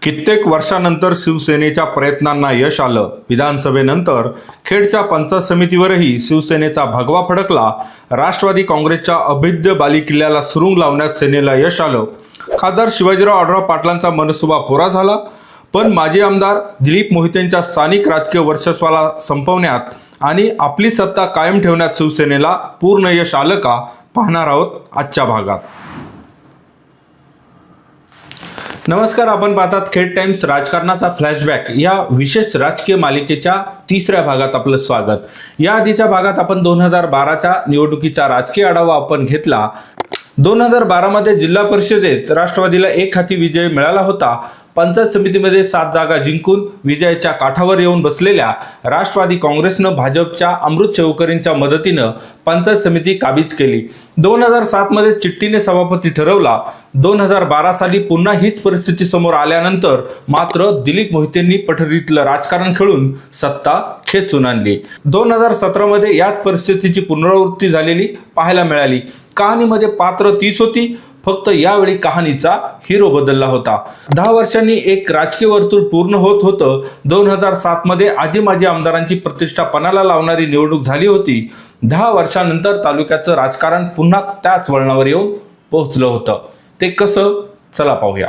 कित्येक वर्षानंतर शिवसेनेच्या प्रयत्नांना यश आलं. विधानसभेनंतर खेडच्या पंचायत समितीवरही शिवसेनेचा भगवा फडकला. राष्ट्रवादी काँग्रेसच्या अभेद्य बालेकिल्ल्याला सुरुंग लावण्यात सेनेला यश आलं. खासदार शिवाजीराव आढळराव पाटलांचा मनसुबा पुरा झाला. पण माजी आमदार दिलीप मोहितेंच्या स्थानिक राजकीय वर्चस्वाला संपवण्यात आणि आपली सत्ता कायम ठेवण्यात शिवसेनेला पूर्ण यश आलं का, पाहणार आहोत आजच्या भागात. नमस्कार, आपण पाहतात खेड टाइम्स राजकारणाचा फ्लॅशबॅक या विशेष राजकीय मालिकेच्या तिसऱ्या भागात आपलं स्वागत. या आधीच्या भागात आपण 2012च्या निवडणुकीचा राजकीय आढावा आपण घेतला. 2012 मध्ये जिल्हा परिषदेत राष्ट्रवादीला एक हाती विजय मिळाला होता. पंचायत समितीमध्ये 7 जागा जिंकून विजयाच्या काठावर येऊन बसलेल्या राष्ट्रवादी काँग्रेसनं भाजपच्या अमृत सेवकरींच्या मदतीनं पंचायत समिती काबीज केली. 2007 मध्ये चिठ्ठीने सभापती ठरवला. 2012 साली पुन्हा हीच परिस्थिती समोर आल्यानंतर मात्र दिलीप मोहितेंनी पठडीतलं राजकारण खेळून सत्ता खेचून आणली. 2017 मध्ये याच परिस्थितीची पुनरावृत्ती झालेली पाहायला मिळाली. कहाणीमध्ये पात्र तीच होती, फक्त यावेळी कहाणीचा हिरो बदलला होता. 10 वर्षांनी एक राजकीय वर्तुळ पूर्ण होत होतं. 2007 मध्ये आजी माजी आमदारांची प्रतिष्ठा पणाला लावणारी निवडणूक झाली होती. 10 वर्षांनंतर तालुक्याचं राजकारण पुन्हा त्याच वळणावर येऊन पोहोचलं होतं. ते कसं, चला पाहूया.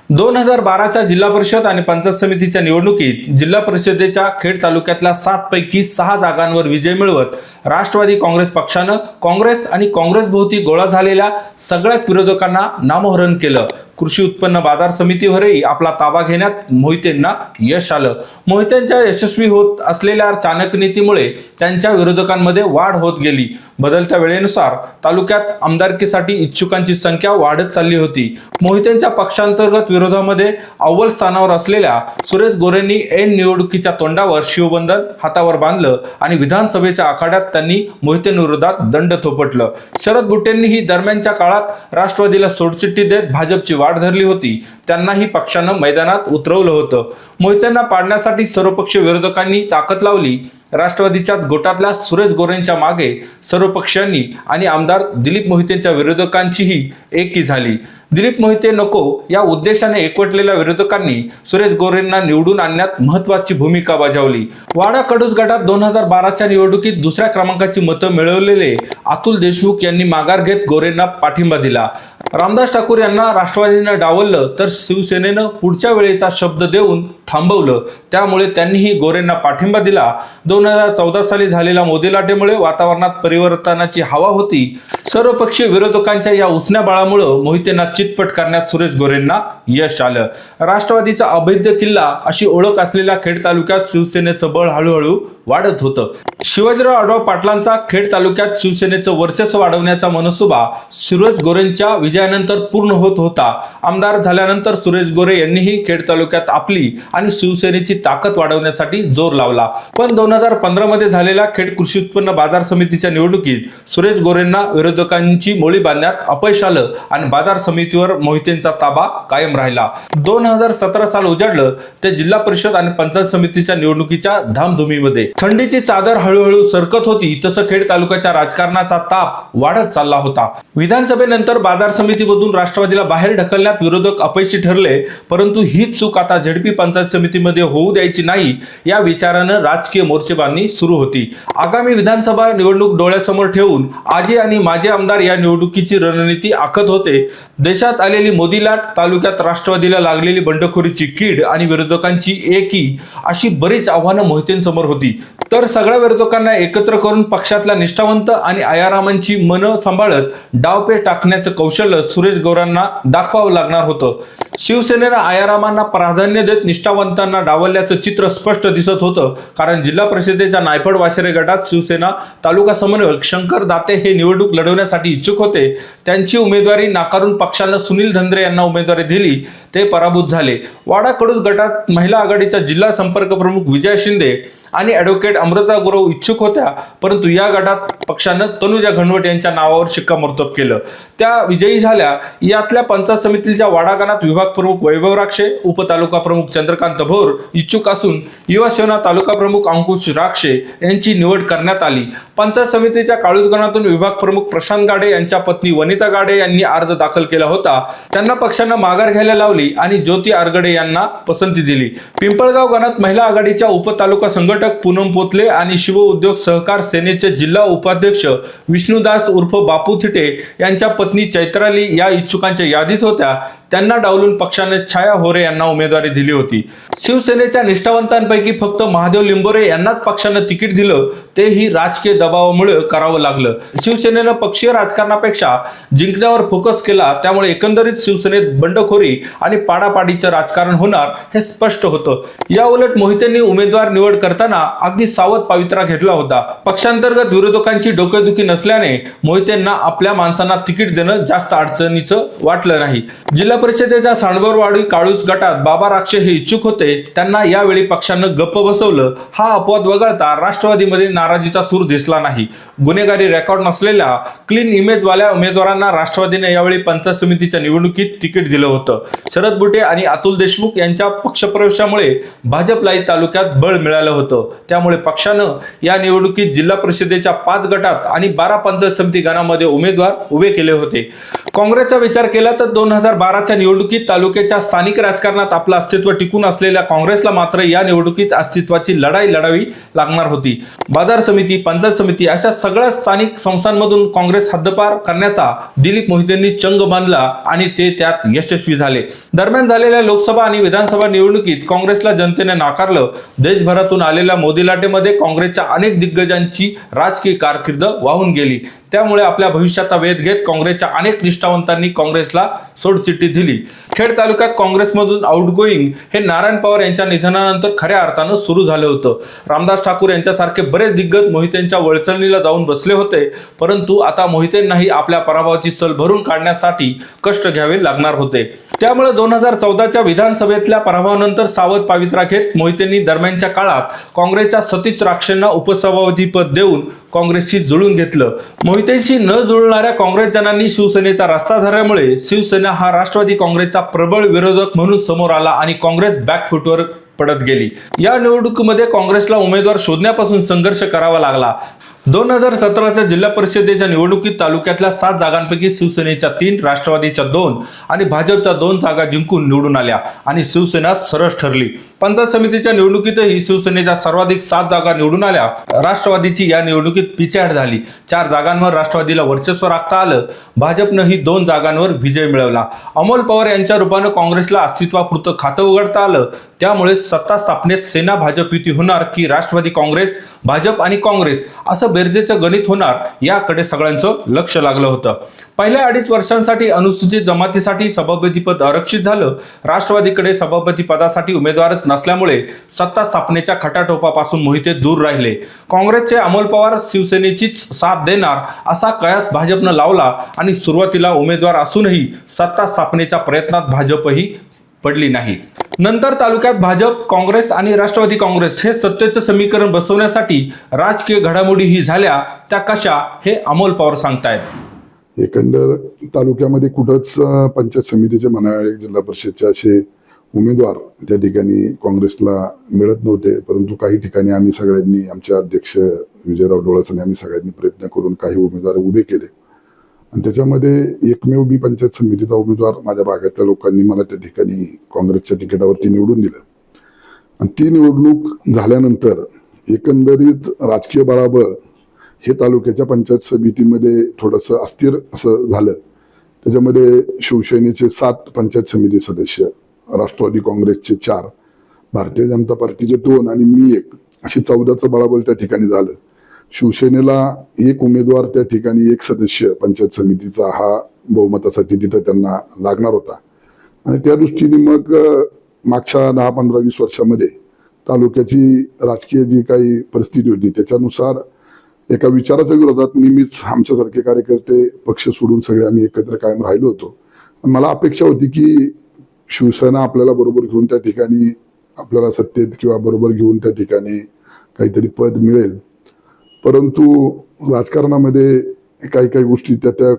2012च्या जिल्हा परिषद आणि पंचायत समितीच्या निवडणुकीत जिल्हा परिषदेच्या खेड तालुक्यातल्या 7 पैकी 6 जागांवर विजय मिळवत राष्ट्रवादी काँग्रेस पक्षानं काँग्रेस आणि काँग्रेसभोवती गोळा झालेल्या सगळ्याच विरोधकांना नामोहरण केलं. कृषी उत्पन्न बाजार समितीवरही आपला ताबा घेण्यात मोहितेंना यश आलं. मोहितेंच्या यशस्वी होत असलेल्या चाणक्य नीतीमुळे त्यांच्या विरोधकांमध्ये वाढ होत गेली. बदलत्या वेळेनुसार तालुक्यात आमदारकीसाठी इच्छुकांची संख्या वाढत चालली होती. मोहितेंच्या पक्षांतर्गत विरोधामध्ये अव्वल स्थानावर असलेल्या सुरेश गोरेंनी ऐन निवडणुकीच्या तोंडावर शिवबंधन हातावर बांधलं आणि विधानसभेच्या आखाड्यात त्यांनी मोहितेंविरोधात दंड थोपटलं. शरद बुट्टेंनीही दरम्यानच्या काळात राष्ट्रवादीला सोडचिठ्ठी देत भाजपची वाढ धरली होती. त्यांनाही पक्षानं मैदानात उतरवलं होतं. मोहितेंना पाडण्यासाठी सर्वपक्षीय विरोधकांनी ताकद लावली. राष्ट्रवादीच्याच गोटातल्या सुरेश गोरेंच्या मागे सर्व पक्षांनी आणि आमदार दिलीप मोहितेंच्या विरोधकांचीही एकी झाली. दिलीप मोहिते नको या उद्देशाने एकवटलेल्या विरोधकांनी सुरेश गोरेंना निवडून आणण्यात महत्वाची भूमिका बजावली. वाडा कडूस गटात 2012च्या निवडणुकीत दुसऱ्या क्रमांकाची मतं मिळवलेले अतुल देशमुख यांनी माघार घेत गोरेंना पाठिंबा दिला. रामदास ठाकूर यांना राष्ट्रवादीनं डावललं तर शिवसेनेनं पुढच्या वेळेचा शब्द देऊन थांबवलं. त्यामुळे त्यांनीही गोरेंना पाठिंबा दिला. 2014 साली झालेल्या मोदी लाटेमुळे वातावरणात परिवर्तनाची हवा होती. सर्वपक्षीय विरोधकांच्या या उसन्या बाळामुळे मोहितेंना चितपट करण्यात सुरेश गोरेंना यश आलं. राष्ट्रवादीचा अभेद्य किल्ला अशी ओळख असलेल्या खेड तालुक्यात शिवसेनेचं बळ हळूहळू वाढत होतं. शिवाजीराव आढळराव पाटलांचा खेड तालुक्यात शिवसेनेचं वर्चस्व वाढवण्याचा मनसुबा सुरेश गोरेंच्या विजयानंतर पूर्ण होत होता. आमदार झाल्यानंतर सुरेश गोरे यांनीही खेड तालुक्यात आपली आणि शिवसेनेची ताकद वाढवण्यासाठी जोर लावला. पण 2015 मध्ये झालेल्या खेड कृषी उत्पन्न बाजार समितीच्या निवडणुकीत सुरेश गोरेंना विरोधकांची मोळी बांधण्यात अपयश आलं आणि बाजार समितीवर मोहितेंचा ताबा कायम राहिला. 2017 साल उजाडलं ते जिल्हा परिषद आणि पंचायत समितीच्या निवडणुकीच्या धामधुमीमध्ये. थंडीची चादर हळूहळू सरकत होती तसं खेड तालुक्याच्या राजकारणाचा ताप वाढत चालला होता. विधानसभेनंतर बाजार समितीमधून राष्ट्रवादीला बाहेर ढकलण्यात विरोधक अपयशी ठरले. परंतु हीच चूक आता झेडपी पंचायत समितीमध्ये होऊ द्यायची नाही या विचारानं राजकीय मोर्चेबांधणी सुरू होती. आगामी विधानसभा निवडणूक डोळ्यासमोर ठेवून आजी आणि माजी आमदार या निवडणुकीची रणनीती आखत होते. देशात आलेली मोदी लाट, तालुक्यात राष्ट्रवादीला लागलेली बंडखोरीची कीड आणि विरोधकांची एकी अशी बरीच आव्हानं मोहितेंसमोर होती. तर सगळ्या विरोधकांना एकत्र करून पक्षातल्या निष्ठावंत आणि आयारामांची मनं सांभाळत डावपेच टाकण्याचं कौशल्य सुरेश गोरेंना दाखवावं लागणार होतं. शिवसेनेनं आयारामांना प्राधान्य देत निष्ठावंतांना डावलल्याचं चित्र स्पष्ट दिसत होतं. कारण जिल्हा परिषदेच्या नायफड वाशेरे गटात शिवसेना तालुका समन्वयक शंकर दाते हे निवडणूक लढवण्यासाठी इच्छुक होते. त्यांची उमेदवारी नाकारून पक्षानं सुनील धंद्रे यांना उमेदवारी दिली. ते पराभूत झाले. वाडा कडूस गटात महिला आघाडीच्या जिल्हा संपर्क प्रमुख विजय शिंदे आणि ॲडव्होकेट अमृता गुरव इच्छुक होत्या, परंतु या गटात पक्षानं तनुजा घनवट यांच्या नावावर शिक्कामोर्तब केलं. त्या विजयी झाल्या. यातल्या पंचायत समितीच्या वाडा गणात विभाग प्रमुख वैभव राक्षे, उपतालुका प्रमुख चंद्रकांत भोर इच्छुक असून युवा सेना तालुका प्रमुख अंकुश राक्षे यांची निवड करण्यात आली. पंचायत समितीच्या काळूस गणातून विभाग प्रमुख प्रशांत गाडे यांच्या पत्नी वनिता गाडे यांनी अर्ज दाखल केला होता. त्यांना पक्षानं माघार घ्यायला लावली आणि ज्योती आरगडे यांना पसंती दिली. पिंपळगाव गणात महिला आघाडीच्या उपतालुका संघटक पूनम पोतले आणि शिव उद्योग सहकार सेनेचे जिल्हा उपाध्यक्ष विष्णुदास उर्फ बापू थिटे यांच्या पत्नी चैत्राली या इच्छुकांच्या यादीत होत्या. त्यांना डावलून पक्षाने छाया होरे यांना उमेदवारी दिली होती. शिवसेनेच्या निष्ठावंतांपैकी फक्त महादेव लिंबोरे यांनाच पक्षानं तिकीट दिलं, तेही राजकीय दबावामुळे करावं लागलं. शिवसेनेनं पक्षीय राजकारणापेक्षा जिंकण्यावर फोकस केला, त्यामुळे एकंदरीत शिवसेनेत बंडखोरी आणि पाडापाडीचं राजकारण होणार हे स्पष्ट होतं. या उलट मोहितेंनी उमेदवार निवड करताना अगदी सावध पवित्रा घेतला होता. पक्षांतर्गत विरोधकांची डोकेदुखी नसल्याने मोहितेंना आपल्या माणसांना तिकीट देणं जास्त अडचणीचं वाटलं नाही. जिल्हा परिषदेच्या सांडवरवाडी काळूस गटात बाबा राक्षे हे इच्छुक होते. त्यांना यावेळी पक्षानं गप्प बसवलं. हा अपवाद वगळता राष्ट्रवादीमध्ये नाराजीचा सूर दिसला नाही. गुन्हेगारी रेकॉर्ड नसलेल्या क्लीन इमेजवाल्या उमेदवारांना राष्ट्रवादीने यावेळी पंचायत समितीच्या निवडणुकीत तिकीट दिलं होतं. शरद बुटे आणि अतुल देशमुख यांच्या पक्षप्रवेशामुळे भाजपलाही तालुक्यात बळ मिळालं होतं. त्यामुळे पक्षानं या निवडणुकीत जिल्हा परिषदेच्या 5 गटात आणि 12 पंचायत समिती गणामध्ये उमेदवार उभे केले होते. काँग्रेसचा विचार केला तर 2012च्या निवडणुकीत तालुक्याच्या स्थानिक राजकारणात आपलं अस्तित्व टिकून असलेल्या काँग्रेसला मात्र या निवडणुकीत अस्तित्वाची लढाई लढावी लागणार होती. बाजार समिती, पंचायत समिती अशा सगळ्या स्थानिक संस्थांमधून काँग्रेस हद्दपार करण्याचा दिलीप मोहितेंनी चंग बांधला आणि ते त्यात यशस्वी झाले. दरम्यान झालेल्या लोकसभा आणि विधानसभा निवडणुकीत काँग्रेसला जनतेने नाकारलं. देशभरातून आलेल्या मोदी लाटेमध्ये काँग्रेसच्या अनेक दिग्गजांची राजकीय कारकीर्द वाहून गेली. त्यामुळे आपल्या भविष्याचा वेध घेत काँग्रेसच्या अनेक निष्ठावंतांनी काँग्रेसला सोडचिठ्ठी दिली. खेड तालुक्यात काँग्रेसमधून आउटगोईंग हे नारायण पवार यांच्या निधनानंतर खऱ्या अर्थानं सुरू झालं होतं. रामदास ठाकूर यांच्यासारखे बरेच दिग्गज मोहितेंच्या वळचणीला जाऊन बसले होते, परंतु आता मोहितेंनाही आपल्या पराभवाची सल भरून काढण्यासाठी कष्ट घ्यावे लागणार होते. त्यामुळे 2014च्या विधानसभेतल्या पराभवानंतर सावध पवित्रा घेत मोहितेंनी दरम्यानच्या काळात काँग्रेसच्या सतीश राक्षेंना उपसभापतीपद देऊन काँग्रेसशी जुळून घेतलं. मोहितेंशी न जुळणाऱ्या काँग्रेसजनांनी शिवसेनेचा रस्ता धरल्यामुळे शिवसेना हा राष्ट्रवादी काँग्रेसचा प्रबळ विरोधक म्हणून समोर आला आणि काँग्रेस बॅकफुटवर पडत गेली. या निवडणुकीमध्ये काँग्रेसला उमेदवार शोधण्यापासून संघर्ष करावा लागला. 2017च्या जिल्हा परिषदेच्या निवडणुकीत तालुक्यातल्या 7 जागांपैकी शिवसेनेच्या 3, राष्ट्रवादीच्या 2 आणि भाजपच्या 2 जागा जिंकून निवडून आल्या आणि शिवसेना सरस ठरली. पंचायत समितीच्या निवडणुकीतही शिवसेनेच्या सर्वाधिक 7 जागा निवडून आल्या. राष्ट्रवादीची या निवडणुकीत पिछेहाट झाली. 4 जागांवर राष्ट्रवादीला वर्चस्व राखता आलं. भाजपनंही 2 जागांवर विजय मिळवला. अमोल पवार यांच्या रूपानं काँग्रेसला अस्तित्वापुरतं खातं उघडता आलं. त्यामुळे सत्ता स्थापनेत सेना भाजप युती होणार की राष्ट्रवादी काँग्रेस, भाजप आणि काँग्रेस असं बेरजेचं गणित होणार याकडे सगळ्यांचं लक्ष लागलं होतं. पहिल्या 2.5 वर्षांसाठी अनुसूचित जमातीसाठी सभापतीपद आरक्षित झालं. राष्ट्रवादीकडे सभापती पदासाठी उमेदवारच नसल्यामुळे सत्ता स्थापनेच्या खटाटोपापासून मोहिते दूर राहिले. काँग्रेसचे अमोल पवार शिवसेनेचीच साथ देणार असा कयास भाजपनं लावला आणि सुरुवातीला उमेदवार असूनही सत्ता स्थापनेच्या प्रयत्नात भाजपही पडली नाही. नंतर तालुक्यात भाजप, काँग्रेस आणि राष्ट्रवादी काँग्रेस हे सत्तेचं समीकरण बसवण्यासाठी राजकीय घडामोडीही झाल्या. त्या कशा हे अमोल पवार सांगतायत. एकंदर तालुक्यामध्ये कुठंच पंचायत समितीचे म्हणा, जिल्हा परिषदचे असे उमेदवार त्या ठिकाणी काँग्रेसला मिळत नव्हते. परंतु काही ठिकाणी आम्ही सगळ्यांनी, आमचे अध्यक्ष विजयराव डोळस आणि आम्ही सगळ्यांनी प्रयत्न करून काही उमेदवार उभे केले आणि त्याच्यामध्ये एकमेव मी पंचायत समितीचा उमेदवार माझ्या भागातल्या लोकांनी मला त्या ठिकाणी काँग्रेसच्या तिकिटावरती निवडून दिलं. आणि ती निवडणूक झाल्यानंतर एकंदरीत राजकीय बळाबळ हे तालुक्याच्या पंचायत समितीमध्ये थोडंसं अस्थिर असं झालं. त्याच्यामध्ये शिवसेनेचे 7 पंचायत समिती सदस्य, राष्ट्रवादी काँग्रेसचे 4, भारतीय जनता पार्टीचे 2 आणि मी 1 अशी 14चं बळाबळ त्या ठिकाणी झालं. शिवसेनेला 1 उमेदवार त्या ठिकाणी 1 सदस्य पंचायत समितीचा हा बहुमतासाठी तिथं त्यांना लागणार होता. आणि त्या दृष्टीने मग मागच्या 10-15-20 वर्षामध्ये तालुक्याची राजकीय जी काही परिस्थिती होती त्याच्यानुसार एका विचाराच्या विरोधात नेहमीच आमच्यासारखे कार्यकर्ते पक्ष सोडून सगळे आम्ही एकत्र कायम राहिलो होतो. मला अपेक्षा होती की शिवसेना आपल्याला बरोबर घेऊन त्या ठिकाणी आपल्याला सत्तेत किंवा बरोबर घेऊन त्या ठिकाणी काहीतरी पद मिळेल. परंतु राजकारणामध्ये काही काही गोष्टी त्या त्या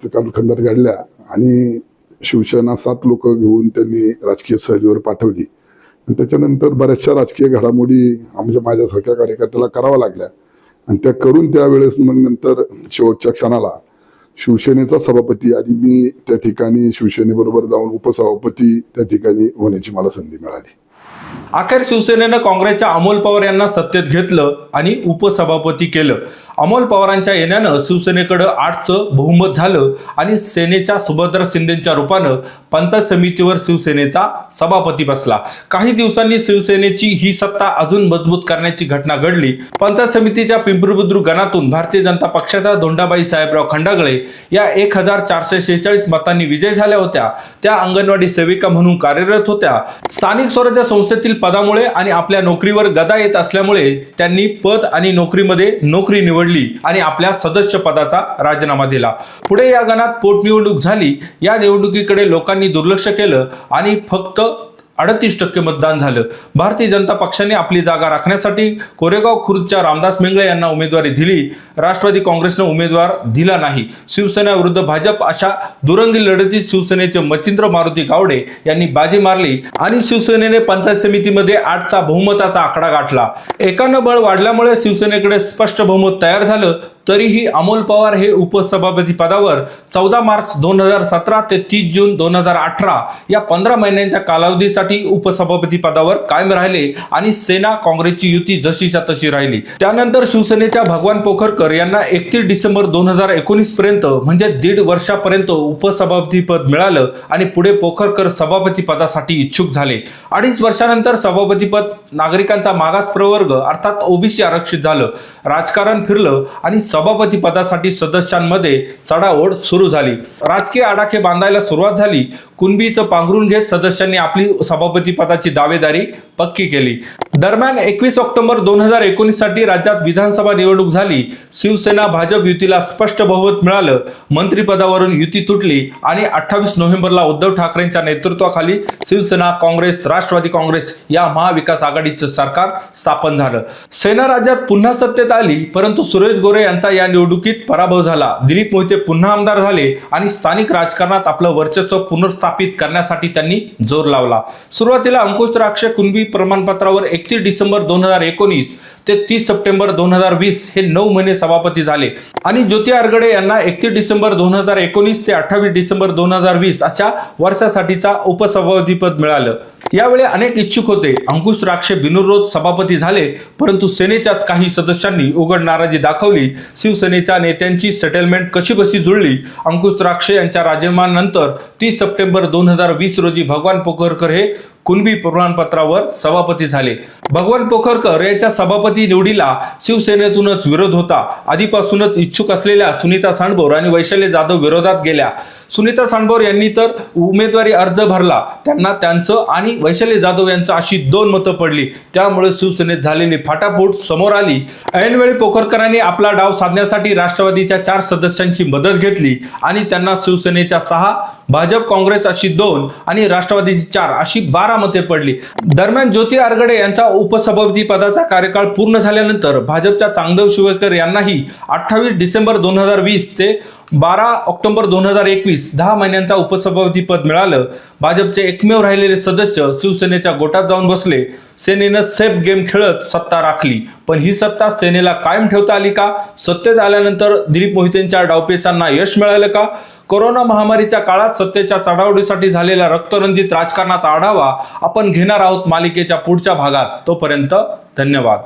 कालखंडात घडल्या आणि शिवसेना 7 लोक घेऊन त्यांनी राजकीय सहलीवर पाठवली. आणि त्याच्यानंतर बऱ्याचशा राजकीय घडामोडी माझ्यासारख्या कार्यकर्त्याला कराव्या लागल्या आणि त्या करून त्यावेळेस मग नंतर शेवटच्या क्षणाला शिवसेनेचा सभापती आणि मी त्या ठिकाणी शिवसेनेबरोबर जाऊन उपसभापती त्या ठिकाणी होण्याची मला संधी मिळाली. अखेर शिवसेनेनं काँग्रेसच्या अमोल पवार यांना सत्तेत घेतलं आणि उपसभापती केलं. अमोल पवारांच्या येण्यानं शिवसेनेकडे 8चं बहुमत झालं आणि सेनेच्या सुभद्रा शिंदेच्या रूपानं पंचायत समितीवर शिवसेनेचा सभापती बसला. काही दिवसांनी शिवसेनेची ही सत्ता अजून मजबूत करण्याची घटना घडली. पंचायत समितीच्या पिंपरी बुद्रुक गणातून भारतीय जनता पक्षाच्या धोंडाबाई साहेबराव खंडागळे या 1446 मतांनी विजय झाल्या होत्या. त्या अंगणवाडी सेविका म्हणून कार्यरत होत्या. स्थानिक स्वराज्य संस्थेतील पदामुळे आणि आपल्या नोकरीवर गदा येत असल्यामुळे त्यांनी पद आणि नोकरीमध्ये नोकरी निवडली आणि आपल्या सदस्य पदाचा राजीनामा दिला. पुढे या गणात पोटनिवडणूक झाली. या निवडणुकीकडे लोकांनी दुर्लक्ष केलं आणि फक्त 38% मतदान झालं. भारतीय जनता पक्षाने आपली जागा राखण्यासाठी कोरेगाव खुर्दच्या रामदास मेंगळे यांना उमेदवारी दिली. राष्ट्रवादी काँग्रेसनं उमेदवार दिला नाही. शिवसेना विरुद्ध भाजप अशा दुरंगी लढतीत शिवसेनेचे मच्छिंद्र मारुती गावडे यांनी बाजी मारली आणि शिवसेनेने पंचायत समितीमध्ये 8चा बहुमताचा आकडा गाठला. एकानं बळ वाढल्यामुळे शिवसेनेकडे स्पष्ट बहुमत तयार झालं. तरीही अमोल पवार हे उपसभापती पदावर 14 मार्च 2017 ते 30 जून 2018 या 15 महिन्यांच्या कालावधीसाठी उपसभापती पदावर कायम राहिले आणि सेना काँग्रेसची युती जशीच्या तशी राहिली. त्यानंतर शिवसेनेच्या भगवान पोखरकर यांना 31 डिसेंबर 2019 पर्यंत म्हणजे 1.5 वर्षापर्यंत उपसभापती पद मिळालं आणि पुढे पोखरकर सभापती पदासाठी इच्छुक झाले. 2.5 वर्षानंतर सभापती पद नागरिकांचा मागास प्रवर्ग अर्थात ओबीसी आरक्षित झालं. राजकारण फिरलं आणि सभापती पदासाठी सदस्यांमध्ये चढाओढ सुरू झाली. राजकीय आडाखे बांधायला सुरुवात झाली. कुणबीचं पांघरून घेत सदस्यांनी आपली सभापती पदाची दावेदारी पक्की केली. दरम्यान 21 ऑक्टोबर 2019 साठी राज्यात विधानसभा निवडणूक झाली. शिवसेना भाजप युतीला स्पष्ट बहुमत मिळालं. मंत्रिपदावरून युती तुटली आणि 28 नोव्हेंबरला उद्धव ठाकरेंच्या नेतृत्वाखाली शिवसेना काँग्रेस राष्ट्रवादी काँग्रेस या महाविकास आघाडीचं सरकार स्थापन झालं. सेना राज्यात पुन्हा सत्तेत आली. परंतु सुरेश गोरे यांचा या निवडणुकीत पराभव झाला. दिलीप मोहिते पुन्हा आमदार झाले आणि स्थानिक राजकारणात आपलं वर्चस्व पुनर्स्थापित करण्यासाठी त्यांनी जोर लावला. सुरुवातीला अंकुश द्राक्षे कुणबी प्रमाणपत्रावर 31 डिसेंबर 2019 ते 30 सप्टेंबर 2020 हे 9 महिने सभापती झाले आणि ज्योती आरगडे यांना 31 डिसेंबर 2019 ते 28 डिसेंबर 2020 अशा वर्षासाठीचा उपसभापती पद मिळालं. यावेळी अनेक इच्छुक होते. अंकुश द्राक्षे बिनविरोध सभापती झाले. परंतु सेनेच्याच काही सदस्यांनी उघड नाराजी दाखवली. शिवसेनेच्या नेत्यांची सेटलमेंट कशीबशी जुळली. अंकुश द्राक्षे यांच्या राजीनाम्यानंतर 30 सप्टेंबर 2020 रोजी भगवान पोखरकर हे कुणबी प्रमाणपत्रावर सभापती झाले. भगवान पोखरकर यांच्या सभापती निवडीला शिवसेनेतूनच विरोध होता. आधीपासूनच इच्छुक असलेल्या सुनीता सांडभोर आणि वैशाली जाधव विरोधात गेल्या. सुनीता सांडभोर यांनी तर उमेदवारी अर्ज भरला. त्यांना त्यांचं आणि वैशाली जाधव यांचं अशी 2 मतं पडली. त्यामुळे शिवसेनेत झालेली फाटाफूट समोर आली. ऐनवेळी पोखरकरांनी आपला डाव साधण्यासाठी राष्ट्रवादीच्या 4 सदस्यांची मदत घेतली आणि त्यांना शिवसेनेच्या 6, भाजप काँग्रेस अशी 2 आणि राष्ट्रवादीची 4 अशी 12 मते पडली. दरम्यान ज्योती आरगडे यांचा उपसभापती पदाचा कार्यकाळ पूर्ण झाल्यानंतर भाजपच्या चांगदेव शिवकर यांनाही 28 डिसेंबर 2020 ते 12 ऑक्टोबर 2021 10 महिन्यांचा उपसभापती पद मिळालं. भाजपचे एकमेव राहिलेले सदस्य शिवसेनेच्या गोटात जाऊन बसले. सेनेनं सेफ गेम खेळत सत्ता राखली. पण ही सत्ता सेनेला कायम ठेवता आली का? सत्तेत आल्यानंतर दिलीप मोहितेंच्या डावपेचांना यश मिळालं का? कोरोना महामारीच्या काळात सत्तेच्या चढाओढीसाठी झालेल्या रक्तरंजित राजकारणाचा आढावा आपण घेणार आहोत मालिकेच्या पुढच्या भागात. तोपर्यंत धन्यवाद.